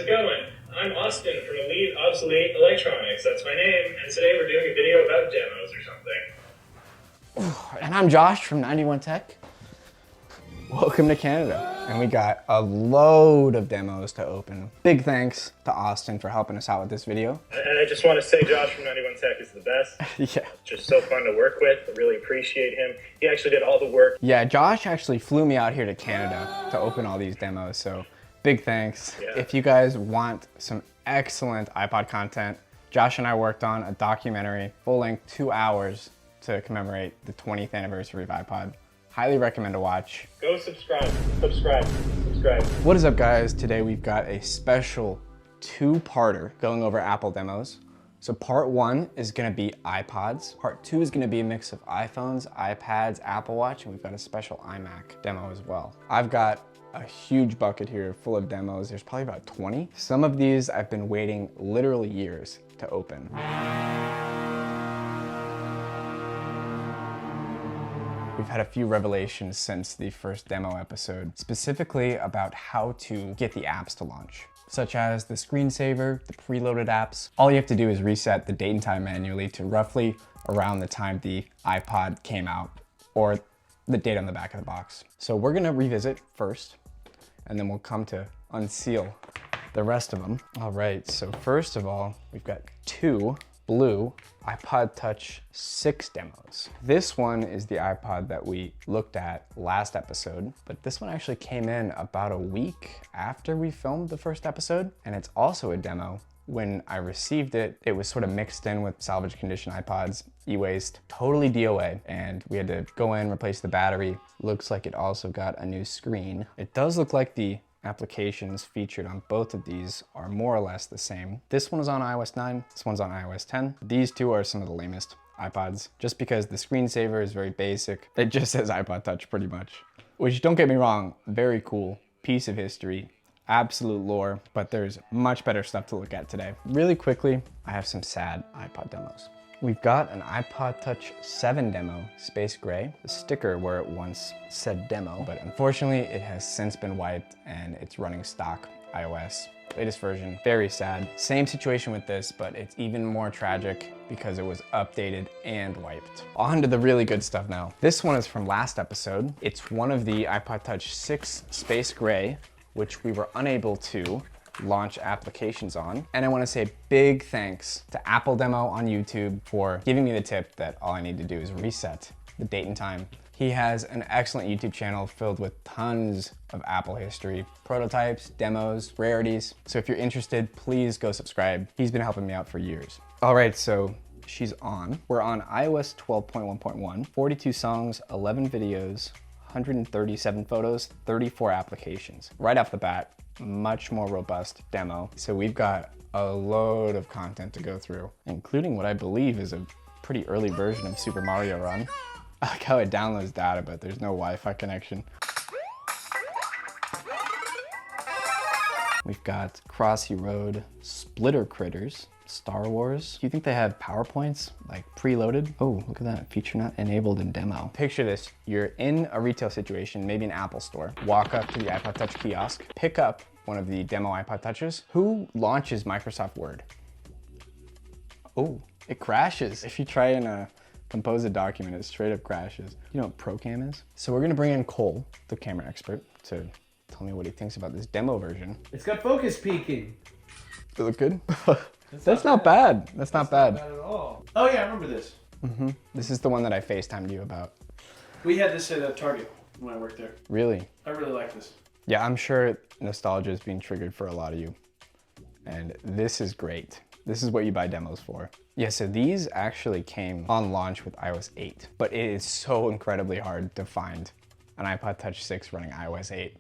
it going? I'm Austin from Obsolete Electronics, that's my name, and today we're doing a video about demos or something. And I'm Josh from 91 Tech. Welcome to Canada. And we got a load of demos to open. Big thanks to Austin for helping us out with this video. And I just want to say Josh from 91 Tech is the best. Yeah. Just so fun to work with. I really appreciate him. He actually did all the work. Yeah, Josh actually flew me out here to Canada to open all these demos, so big thanks. Yeah. If you guys want some excellent iPod content, Josh and I worked on a documentary, full length, 2 hours to commemorate the 20th anniversary of iPod. Highly recommend to watch. Go subscribe. What is up, guys? Today we've got a special two-parter going over Apple demos. So part one is gonna be iPods. Part two is gonna be a mix of iPhones, iPads, Apple Watch, and we've got a special iMac demo as well. I've got a huge bucket here full of demos. There's probably about 20. Some of these I've been waiting literally years to open. We've had a few revelations since the first demo episode, specifically about how to get the apps to launch, such as the screensaver, the preloaded apps. All you have to do is reset the date and time manually to roughly around the time the iPod came out, or the date on the back of the box. So we're gonna revisit first, and then we'll come to unseal the rest of them. All right, so first of all, we've got two blue iPod Touch 6 demos. This one is the iPod that we looked at last episode, but this one actually came in about a week after we filmed the first episode, and it's also a demo. When I received it, it was sort of mixed in with salvage condition iPods, e-waste, totally DOA, and we had to go in, replace the battery. Looks like it also got a new screen. It does look like the applications featured on both of these are more or less the same. This one is on iOS 9, this one's on iOS 10. These two are some of the lamest iPods, just because the screensaver is very basic. It just says iPod Touch pretty much, which, don't get me wrong, very cool piece of history, absolute lore, but there's much better stuff to look at today. Really quickly, I have some sad iPod demos. We've got an iPod Touch 7 demo, Space Gray, the sticker where it once said demo, but unfortunately it has since been wiped and it's running stock iOS. Latest version, very sad. Same situation with this, but it's even more tragic because it was updated and wiped. On to the really good stuff now. This one is from last episode. It's one of the iPod Touch 6 Space Gray, which we were unable to launch applications on. And I want to say big thanks to Apple Demo on YouTube for giving me the tip that all I need to do is reset the date and time. He has an excellent YouTube channel filled with tons of Apple history, prototypes, demos, rarities. So if you're interested, please go subscribe. He's been helping me out for years. All right, so she's on. We're on iOS 12.1.1, 42 songs, 11 videos, 137 photos, 34 applications. Right off the bat, much more robust demo. So we've got a load of content to go through, including what I believe is a pretty early version of Super Mario Run. I like how it downloads data, but there's no Wi-Fi connection. We've got Crossy Road, Splitter Critters, Star Wars. Do you think they have PowerPoints, like preloaded? Oh, look at that, feature not enabled in demo. Picture this, you're in a retail situation, maybe an Apple store, walk up to the iPod Touch kiosk, pick up one of the demo iPod Touches. Who launches Microsoft Word? Oh, it crashes. If you try and compose a document, it straight up crashes. You know what Procam is? So we're gonna bring in Cole, the camera expert, to tell me what he thinks about this demo version. It's got focus peaking. Does it look good? That's not bad. That's not bad. Not bad at all. Oh yeah, I remember this. This is the one that I FaceTimed you about. We had this at Target when I worked there. Really? I really like this. Yeah, I'm sure nostalgia is being triggered for a lot of you. And this is great. This is what you buy demos for. Yeah, so these actually came on launch with iOS 8, but it is so incredibly hard to find an iPod Touch 6 running iOS 8.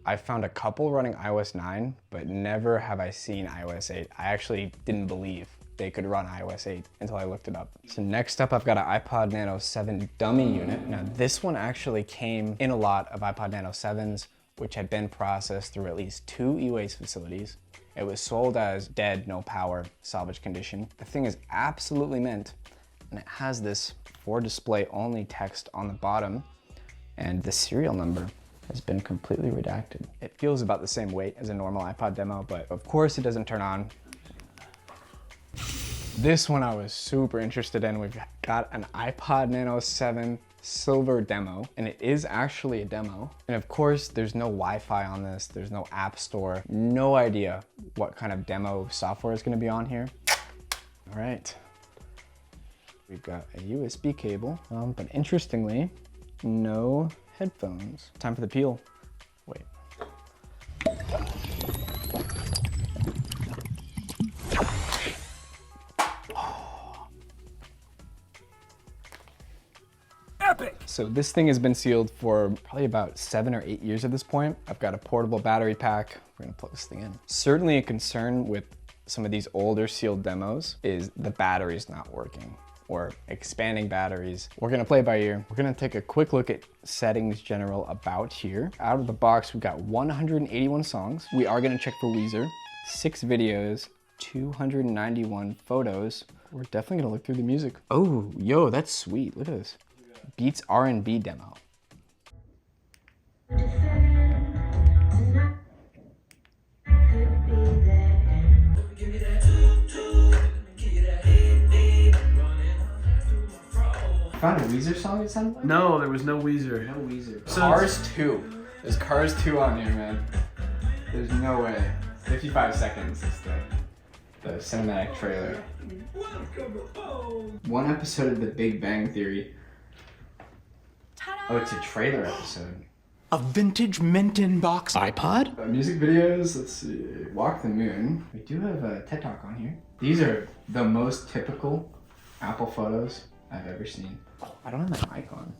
I found a couple running iOS 9, but never have I seen iOS 8. I actually didn't believe they could run iOS 8 until I looked it up. So next up, I've got an iPod Nano 7 dummy unit. Now this one actually came in a lot of iPod Nano 7s, which had been processed through at least 2 e-waste facilities. It was sold as dead, no power, salvage condition. The thing is absolutely mint, and it has this for display only text on the bottom and the serial number has been completely redacted. It feels about the same weight as a normal iPod demo, but of course it doesn't turn on. This one I was super interested in. We've got an iPod Nano 7 silver demo, and it is actually a demo. And of course, there's no Wi-Fi on this. There's no app store. No idea what kind of demo software is gonna be on here. All right. We've got a USB cable, but interestingly, no headphones. Time for the peel. Wait. So this thing has been sealed for probably about 7 or 8 years at this point. I've got a portable battery pack. We're gonna plug this thing in. Certainly a concern with some of these older sealed demos is the batteries not working or expanding batteries. We're gonna play by ear. We're gonna take a quick look at settings general about here. Out of the box, we've got 181 songs. We are gonna check for Weezer, 6 videos, 291 photos. We're definitely gonna look through the music. Oh, yo, that's sweet, look at this. Beats R&B demo. Found a Weezer song it sounded like? No, there was no Weezer. No Weezer. So Cars 2. There's Cars 2 on here, man. There's no way. 55 seconds is the cinematic trailer. One episode of The Big Bang Theory. Oh, it's a trailer episode. A vintage mint box iPod? Music videos, let's see. Walk the Moon. We do have a TED Talk on here. These are the most typical Apple photos I've ever seen. Oh, I don't have my mic on.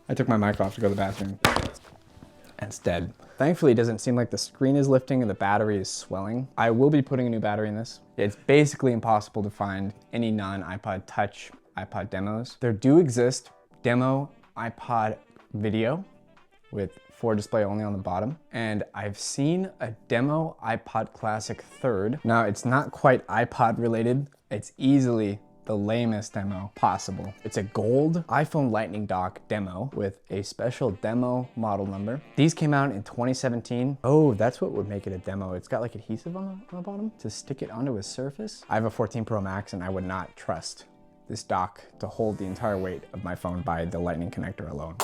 I took my mic off to go to the bathroom. And it's dead. Thankfully, it doesn't seem like the screen is lifting and the battery is swelling. I will be putting a new battery in this. It's basically impossible to find any non-iPod Touch iPod demos. There do exist demo iPod video with 4 display only on the bottom. And I've seen a demo iPod Classic 3rd. Now it's not quite iPod related. It's easily the lamest demo possible. It's a gold iPhone Lightning dock demo with a special demo model number. These came out in 2017. Oh, that's what would make it a demo. It's got like adhesive on the bottom to stick it onto a surface. I have a 14 Pro Max and I would not trust this dock to hold the entire weight of my phone by the lightning connector alone.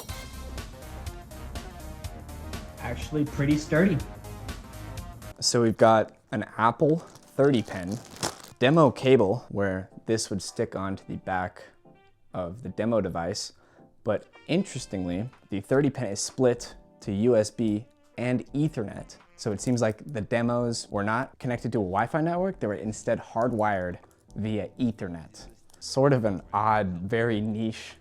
Actually pretty sturdy. So we've got an Apple 30 pin demo cable where this would stick onto the back of the demo device. But interestingly, the 30 pin is split to USB and Ethernet. So it seems like the demos were not connected to a Wi-Fi network. They were instead hardwired via Ethernet. Sort of an odd, very niche,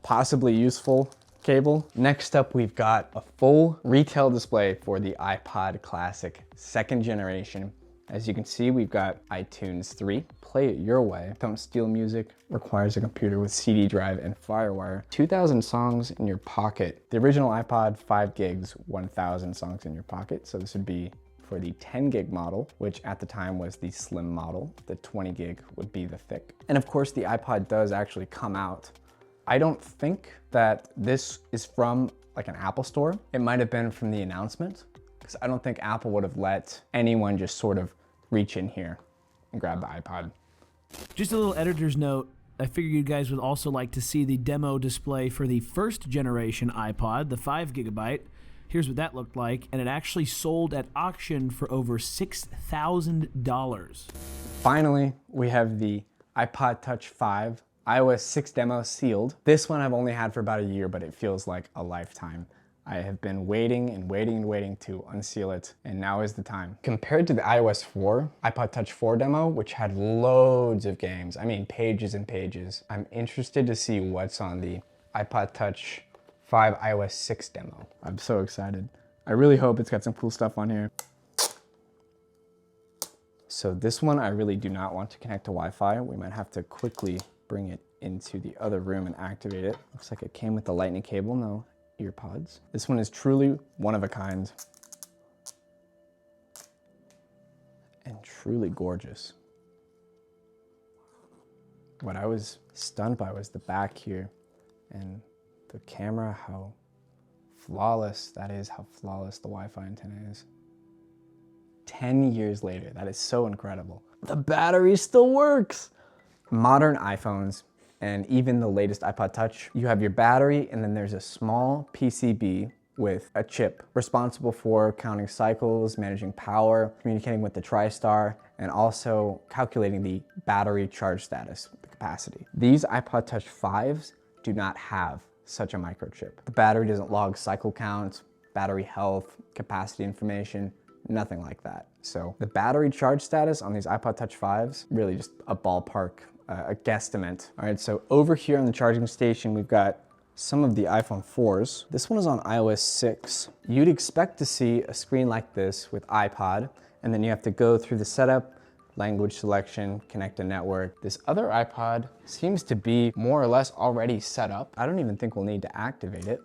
possibly useful cable. Next up, we've got a full retail display for the iPod Classic 2nd generation. As you can see, we've got iTunes 3. Play it your way. Don't steal music. Requires a computer with CD drive and FireWire. 2,000 songs in your pocket. The original iPod, 5 gigs, 1,000 songs in your pocket. So this would be for the 10 gig model, which at the time was the slim model. The 20 gig would be the thick. And of course, the iPod does actually come out. I don't think that this is from like an Apple store. It might have been from the announcement, because I don't think Apple would have let anyone just sort of reach in here and grab the iPod. Just a little editor's note. I figured you guys would also like to see the demo display for the 1st generation iPod, the 5 gigabyte. Here's what that looked like, and it actually sold at auction for over $6,000. Finally, we have the iPod Touch 5 iOS 6 demo sealed. This one I've only had for about a year, but it feels like a lifetime. I have been waiting and waiting and waiting to unseal it, and now is the time. Compared to the iOS 4, iPod Touch 4 demo, which had loads of games, I mean pages and pages, I'm interested to see what's on the iPod Touch 5 iOS 6 demo. I'm so excited. I really hope it's got some cool stuff on here. So this one I really do not want to connect to Wi-Fi. We might have to quickly bring it into the other room and activate it. Looks like it came with the lightning cable, no ear pods. This one is truly one of a kind and truly gorgeous. What I was stunned by was the back here and the camera, how flawless. That is how flawless the Wi-Fi antenna is. 10 years later, that is so incredible. The battery still works. Modern iPhones and even the latest iPod Touch, you have your battery and then there's a small PCB with a chip responsible for counting cycles, managing power, communicating with the TriStar, and also calculating the battery charge status, the capacity. These iPod Touch 5s do not have such a microchip. The battery doesn't log cycle counts, battery health, capacity information, nothing like that. So the battery charge status on these iPod Touch 5s, really just a ballpark, a guesstimate. All right, so over here on the charging station, we've got some of the iPhone 4s. This one is on iOS 6. You'd expect to see a screen like this with iPod, and then you have to go through the setup, language selection, connect a network. This other iPod seems to be more or less already set up. I don't even think we'll need to activate it.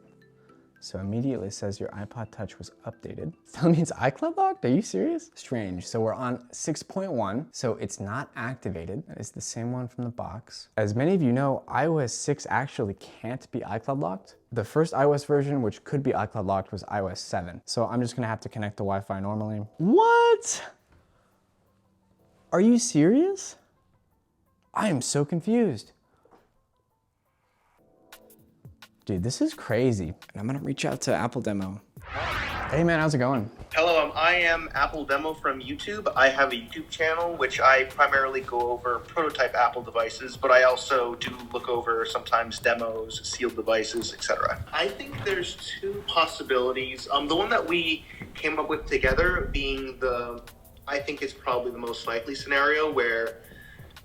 So immediately says your iPod Touch was updated. That means iCloud locked? Are you serious? Strange. So we're on 6.1, so it's not activated. It's the same one from the box. As many of you know, iOS 6 actually can't be iCloud locked. The first iOS version, which could be iCloud locked, was iOS 7. So I'm just gonna have to connect to Wi-Fi normally. What? Are you serious? I am so confused. Dude, this is crazy. And I'm gonna reach out to Apple Demo. Hey man, how's it going? Hello, I am Apple Demo from YouTube. I have a YouTube channel which I primarily go over prototype Apple devices, but I also do look over sometimes demos, sealed devices, etc. I think there's two possibilities. The one that we came up with together being I think it's probably the most likely scenario where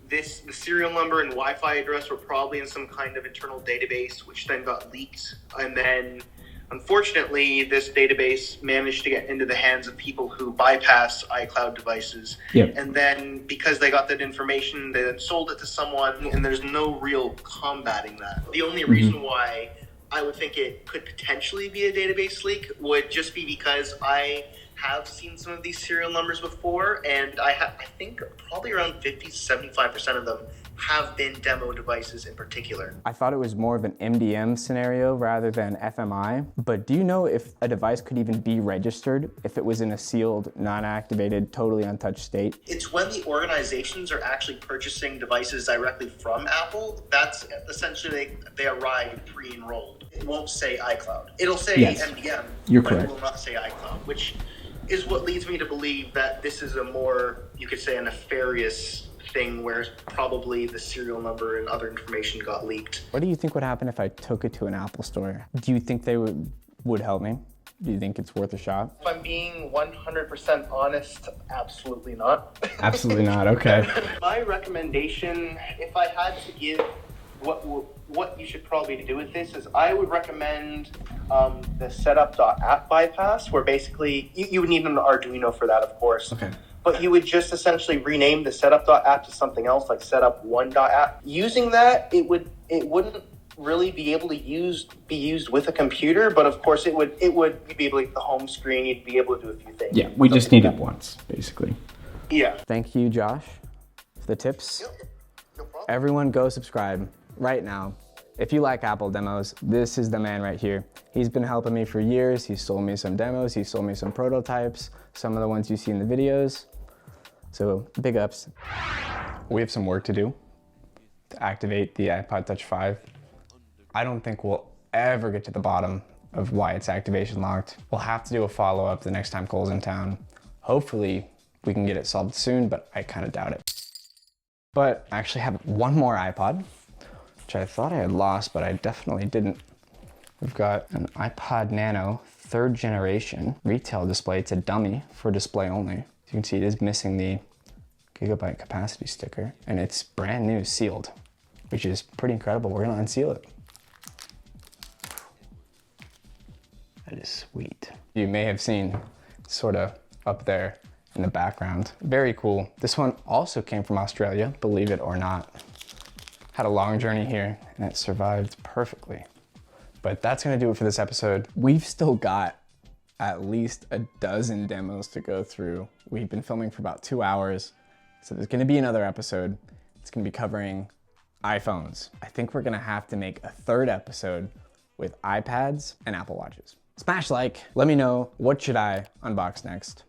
the serial number and Wi-Fi address were probably in some kind of internal database, which then got leaked. And then, unfortunately, this database managed to get into the hands of people who bypass iCloud devices. Yep. And then, because they got that information, they then sold it to someone, and there's no real combating that. The only reason why I would think it could potentially be a database leak would just be because I have seen some of these serial numbers before, and I think probably around 50 to 75% of them have been demo devices in particular. I thought it was more of an MDM scenario rather than FMI, but do you know if a device could even be registered if it was in a sealed, non-activated, totally untouched state? It's when the organizations are actually purchasing devices directly from Apple, that's essentially they arrive pre-enrolled. It won't say iCloud. It'll say MDM, but it will not say iCloud, which is what leads me to believe that this is a more, you could say, a nefarious thing where probably the serial number and other information got leaked. What do you think would happen if I took it to an Apple store? Do you think they would help me? Do you think it's worth a shot? If I'm being 100% honest, absolutely not. Absolutely not, okay. My recommendation, if I had to give what you should probably do with this is I would recommend the setup.app bypass, where basically you would need an Arduino for that, of course. Okay. But you would just essentially rename the setup.app to something else, like setup1.app. Using that, it wouldn't really be able to be used with a computer, but of course it would be able to get the home screen. You'd be able to do a few things. Yeah, we just need it once, basically. Yeah. Thank you, Josh, for the tips. Yep. No problem. Everyone go subscribe right now. If you like Apple demos, this is the man right here. He's been helping me for years. He's sold me some demos. He's sold me some prototypes, some of the ones you see in the videos. So big ups. We have some work to do to activate the iPod Touch 5. I don't think we'll ever get to the bottom of why it's activation locked. We'll have to do a follow-up the next time Cole's in town. Hopefully we can get it solved soon, but I kind of doubt it. But I actually have one more iPod, which I thought I had lost, but I definitely didn't. We've got an iPod Nano 3rd generation retail display. It's a dummy for display only. As you can see, it is missing the gigabyte capacity sticker, and it's brand new sealed, which is pretty incredible. We're gonna unseal it. That is sweet. You may have seen sort of up there in the background. Very cool. This one also came from Australia, believe it or not. Had a long journey here and it survived perfectly. But that's gonna do it for this episode. We've still got at least a dozen demos to go through. We've been filming for about 2 hours. So there's gonna be another episode. It's gonna be covering iPhones. I think we're gonna have to make a 3rd episode with iPads and Apple Watches. Smash like, let me know what should I unbox next.